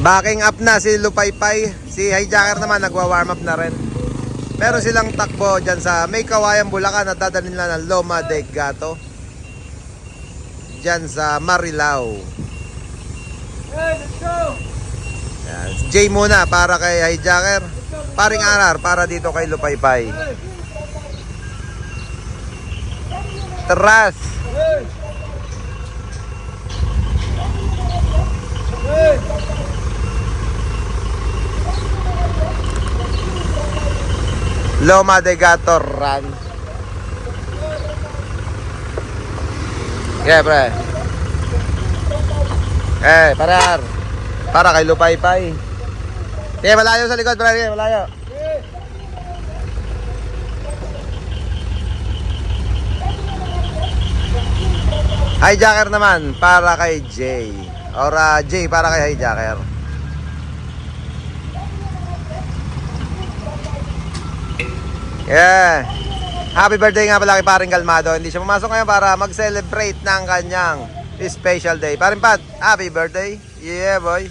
Backing up na si Lupaypay. Si Hijacker naman nagwa-warm up na rin. Meron silang takbo dyan sa may Kawayan, Bulacan at dadalhin nila ng Loma de Gato. Dyan sa Marilao. Hey, let's go! Yan. Jay muna para kay Hijacker. Paring Arar para dito kay Lupaypay. Tras. Hey! Hey! Loma de Gato run. Yeah, pre. Parar. Para kay Lupaypay. Malayo sa likod, pre. Malayo. Hijacker naman para kay Jay. Or Jay para kay Hijacker. Yeah. Happy birthday nga pala kay Paring Kalmado. Hindi siya pumasok ngayon para mag-celebrate ng kanyang special day. Paring Pat, happy birthday. Yeah, boy.